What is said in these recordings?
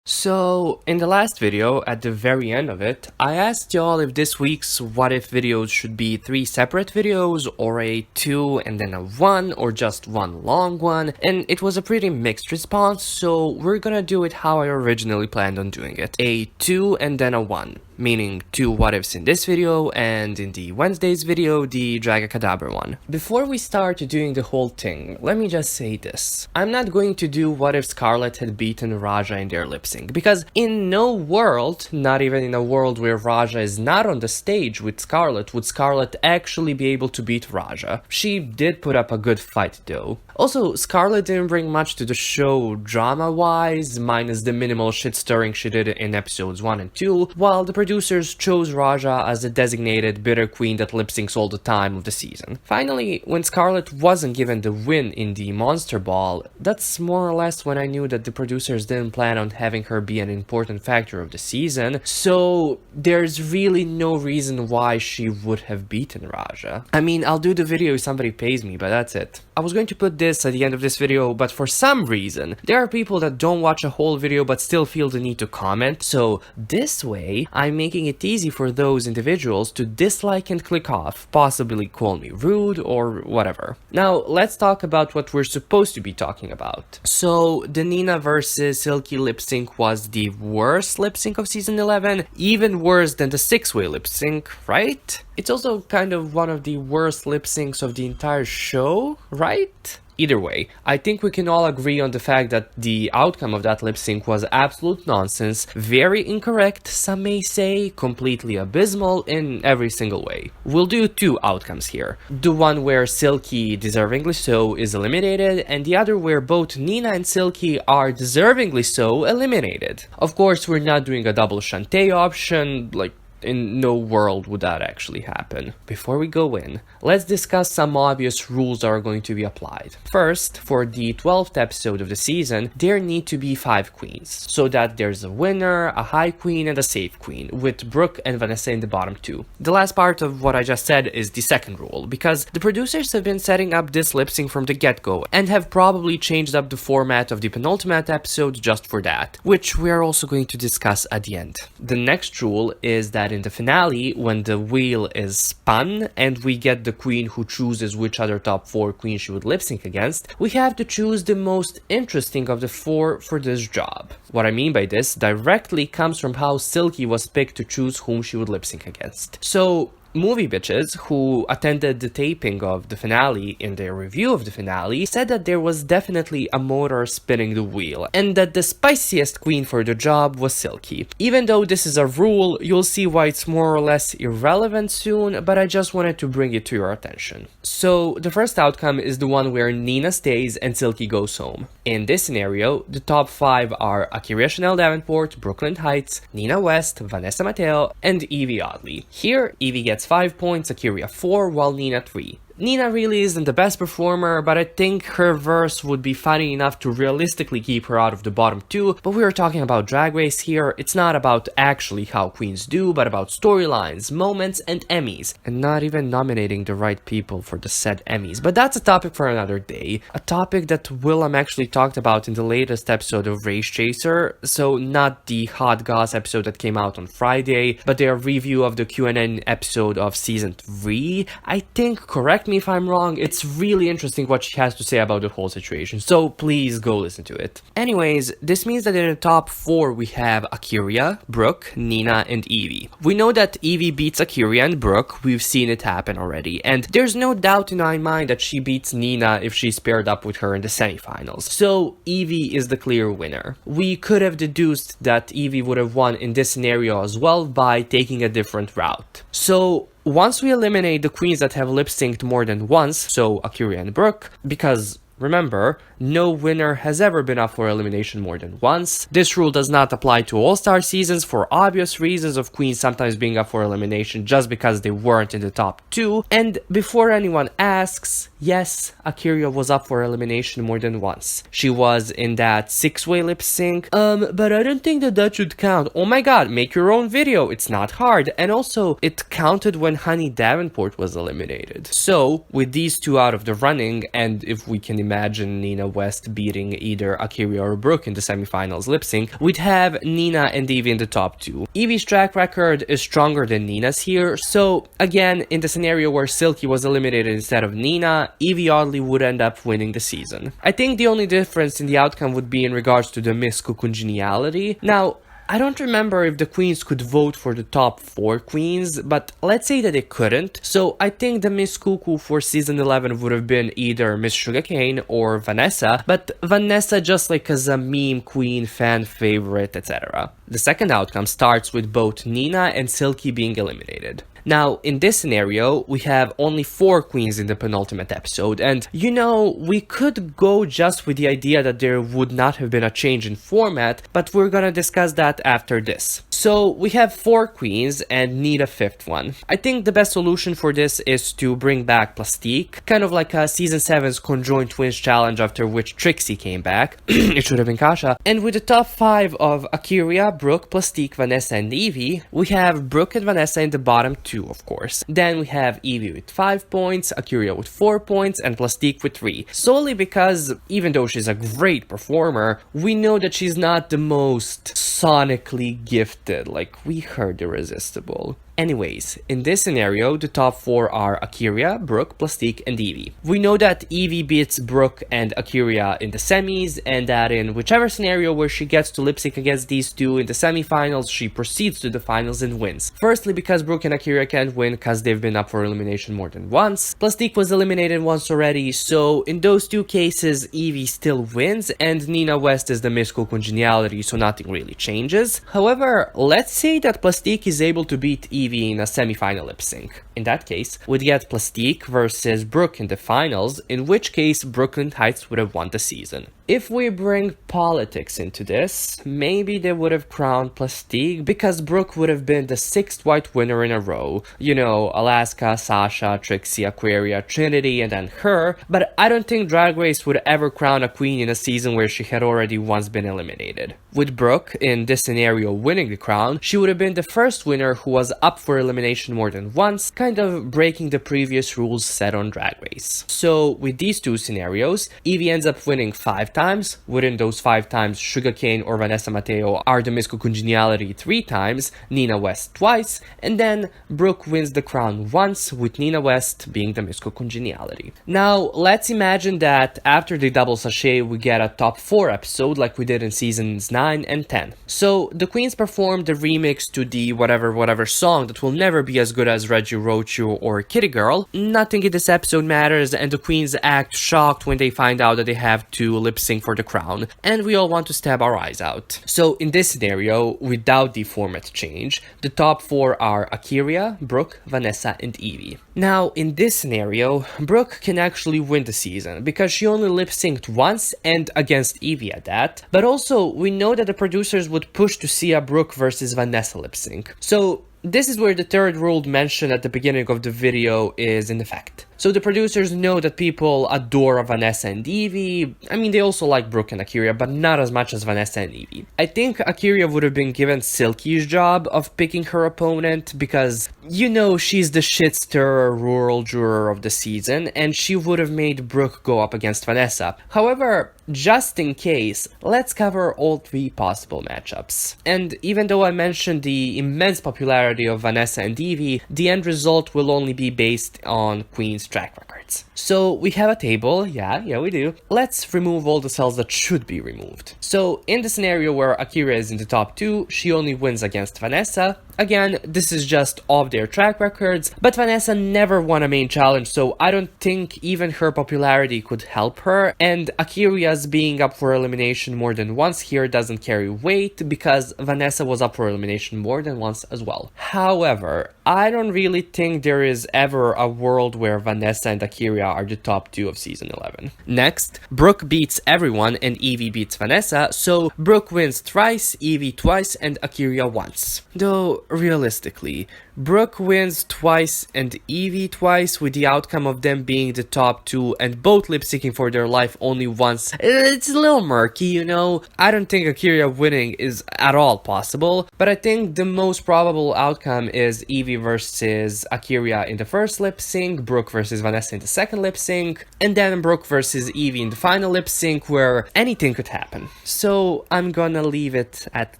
So, in the last video, at the very end of it, I asked y'all if this week's What If videos should be 3 separate videos, or a 2 and then a 1, or just one long one, and it was a pretty mixed response, so we're gonna do it how I originally planned on doing it. A 2 and then a 1. Meaning 2 what ifs in this video, and in the Wednesday's video, the Dragacadabra one. Before we start doing the whole thing, let me just say this. I'm not going to do what if Scarlet had beaten Raja in their lip sync, because in no world, not even in a world where Raja is not on the stage with Scarlet, would Scarlet actually be able to beat Raja. She did put up a good fight though. Also, Scarlet didn't bring much to the show drama-wise, minus the minimal shit-stirring she did in episodes 1 and 2, while the producers chose Raja as the designated bitter queen that lip-syncs all the time of the season. Finally, when Scarlet wasn't given the win in the Monster Ball, that's more or less when I knew that the producers didn't plan on having her be an important factor of the season, so there's really no reason why she would have beaten Raja. I mean, I'll do the video if somebody pays me, but that's it. I was going to put this at the end of this video, but for some reason, there are people that don't watch a whole video but still feel the need to comment, so this way, I'm making it easy for those individuals to dislike and click off, possibly call me rude or whatever. Now, let's talk about what we're supposed to be talking about. So, the Nina versus Silky lip sync was the worst lip sync of season 11, even worse than the 6-way lip sync, right? It's also kind of one of the worst lip syncs of the entire show, right? Either way, I think we can all agree on the fact that the outcome of that lip sync was absolute nonsense, very incorrect, some may say, completely abysmal in every single way. We'll do 2 outcomes here. The one where Silky, deservingly so, is eliminated, and the other where both Nina and Silky are deservingly so eliminated. Of course, we're not doing a double Shantae option, like, in no world would that actually happen. Before we go in, let's discuss some obvious rules that are going to be applied. First, for the 12th episode of the season, there need to be 5 queens, so that there's a winner, a high queen, and a safe queen, with Brooke and Vanessa in the bottom 2. The last part of what I just said is the second rule, because the producers have been setting up this lip sync from the get-go, and have probably changed up the format of the penultimate episode just for that, which we are also going to discuss at the end. The next rule is that in the finale, when the wheel is spun and we get the queen who chooses which other top 4 queens she would lip sync against, we have to choose the most interesting of the 4 for this job. What I mean by this directly comes from how Silky was picked to choose whom she would lip sync against. So, movie bitches who attended the taping of the finale in their review of the finale said that there was definitely a motor spinning the wheel and that the spiciest queen for the job was Silky. Even though this is a rule, you'll see why it's more or less irrelevant soon, but I just wanted to bring it to your attention. So the first outcome is the one where Nina stays and Silky goes home. In this scenario, the top 5 are Akira Chanel Davenport, Brooklyn Heights, Nina West, Vanessa Mateo, and Evie Oddly. Here, Evie gets 5 points, Akira 4, while Nina 3. Nina really isn't the best performer, but I think her verse would be funny enough to realistically keep her out of the bottom 2, but we are talking about Drag Race here. It's not about actually how queens do, but about storylines, moments, and Emmys, and not even nominating the right people for the said Emmys. But that's a topic for another day, a topic that Willem actually talked about in the latest episode of Race Chaser, so not the Hot Goss episode that came out on Friday, but their review of the Q&A episode of season 3, I think, correct me if I'm wrong, it's really interesting what she has to say about the whole situation, so please go listen to it. Anyways, this means that in the top 4 we have Akira, Brooke, Nina, and Evie. We know that Evie beats Akira and Brooke, we've seen it happen already, and there's no doubt in my mind that she beats Nina if she's paired up with her in the semifinals, so Evie is the clear winner. We could have deduced that Evie would have won in this scenario as well by taking a different route. So, once we eliminate the queens that have lip-synced more than once, so Akira and Brooke, because remember, no winner has ever been up for elimination more than once. This rule does not apply to all-star seasons for obvious reasons of queens sometimes being up for elimination just because they weren't in the top 2. And before anyone asks, yes, Akira was up for elimination more than once. She was in that 6-way lip sync. But I don't think that should count. Oh my god, make your own video, it's not hard. And also, it counted when Honey Davenport was eliminated. So, with these 2 out of the running, and if we can imagine Nina West beating either Akira or Brooke in the semifinals lip sync, we'd have Nina and Evie in the top 2. Evie's track record is stronger than Nina's here, so again, in the scenario where Silky was eliminated instead of Nina, Evie oddly would end up winning the season. I think the only difference in the outcome would be in regards to the Miss Congeniality. Now, I don't remember if the queens could vote for the top 4 queens, but let's say that they couldn't. So I think the Miss Cuckoo for season 11 would have been either Miss Sugarcane or Vanessa, but Vanessa just like as a meme queen, fan favorite, etc. The second outcome starts with both Nina and Silky being eliminated. Now, in this scenario, we have only 4 queens in the penultimate episode, and you know, we could go just with the idea that there would not have been a change in format, but we're gonna discuss that after this. So, we have 4 queens and need a 5th one. I think the best solution for this is to bring back Plastique, kind of like a season 7's conjoined twins challenge after which Trixie came back. It should have been Kasha. And with the top 5 of Akira, Brooke, Plastique, Vanessa, and Evie, we have Brooke and Vanessa in the bottom 2, of course. Then we have Evie with 5 points, Akira with 4 points, and Plastique with 3. Solely because, even though she's a great performer, we know that she's not the most sonically gifted, like we heard Irresistible. Anyways, in this scenario, the top 4 are Akira, Brooke, Plastique, and Evie. We know that Evie beats Brooke and Akira in the semis, and that in whichever scenario where she gets to lip sync against these two in the semifinals, she proceeds to the finals and wins. Firstly, because Brooke and Akira can't win because they've been up for elimination more than once. Plastique was eliminated once already, so in those 2 cases, Evie still wins, and Nina West is the Miss Congeniality, so nothing really changes. However, let's say that Plastique is able to beat Evie in a semi-final lip sync. In that case, we'd get Plastique versus Brooke in the finals, in which case Brooklyn Heights would have won the season. If we bring politics into this, maybe they would have crowned Plastique because Brooke would have been the 6th white winner in a row. You know, Alaska, Sasha, Trixie, Aquaria, Trinity, and then her, but I don't think Drag Race would ever crown a queen in a season where she had already once been eliminated. With Brooke, in this scenario, winning the crown, she would have been the first winner who was up for elimination more than once, kind of breaking the previous rules set on Drag Race. So, with these 2 scenarios, Evie ends up winning 5 times. Within those 5 times, Sugarcane or Vanessa Mateo are the Miss Congeniality 3 times, Nina West twice, and then Brooke wins the crown once, with Nina West being the Miss Congeniality. Now, let's imagine that after the double sachet, we get a top 4 episode like we did in seasons 9 and 10. So, the queens perform the remix to the whatever song that will never be as good as Reggie Wrote You or Kitty Girl. Nothing in this episode matters, and the queens act shocked when they find out that they have to lip sync for the crown, and we all want to stab our eyes out. So in this scenario, without the format change, the top 4 are Akira, Brooke, Vanessa, and Evie. Now, in this scenario, Brooke can actually win the season, because she only lip synced once, and against Evie at that, but also, we know that the producers would push to see a Brooke versus Vanessa lip sync. So, this is where the third rule mentioned at the beginning of the video is in effect. So the producers know that people adore Vanessa and Evie. I mean, they also like Brooke and Akira, but not as much as Vanessa and Evie. I think Akira would have been given Silky's job of picking her opponent because, you know, she's the shit-stirrer rural juror of the season, and she would have made Brooke go up against Vanessa. However, just in case, let's cover all 3 possible matchups. And even though I mentioned the immense popularity of Vanessa and Evie, the end result will only be based on Queen's track records. So we have a table, yeah we do. Let's remove all the cells that should be removed. So in the scenario where Akira is in the top 2, she only wins against Vanessa. Again, this is just off their track records, but Vanessa never won a main challenge, so I don't think even her popularity could help her, and Akira's being up for elimination more than once here doesn't carry weight because Vanessa was up for elimination more than once as well. However, I don't really think there is ever a world where Vanessa and Akira are the top 2 of season 11. Next, Brooke beats everyone and Evie beats Vanessa, so Brooke wins thrice, Evie twice, and Akira once. Though, realistically, Brooke wins twice and Evie twice, with the outcome of them being the top two and both lip syncing for their life only once. It's a little murky, you know. I don't think Akira winning is at all possible, but I think the most probable outcome is Evie versus Akira in the first lip sync, Brooke versus Vanessa in the second lip sync, and then Brooke versus Evie in the final lip sync, where anything could happen. So I'm gonna leave it at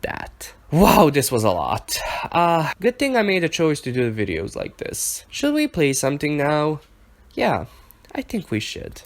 that. Wow, this was a lot. Good thing I made a choice to do videos like this. Should we play something now? Yeah, I think we should.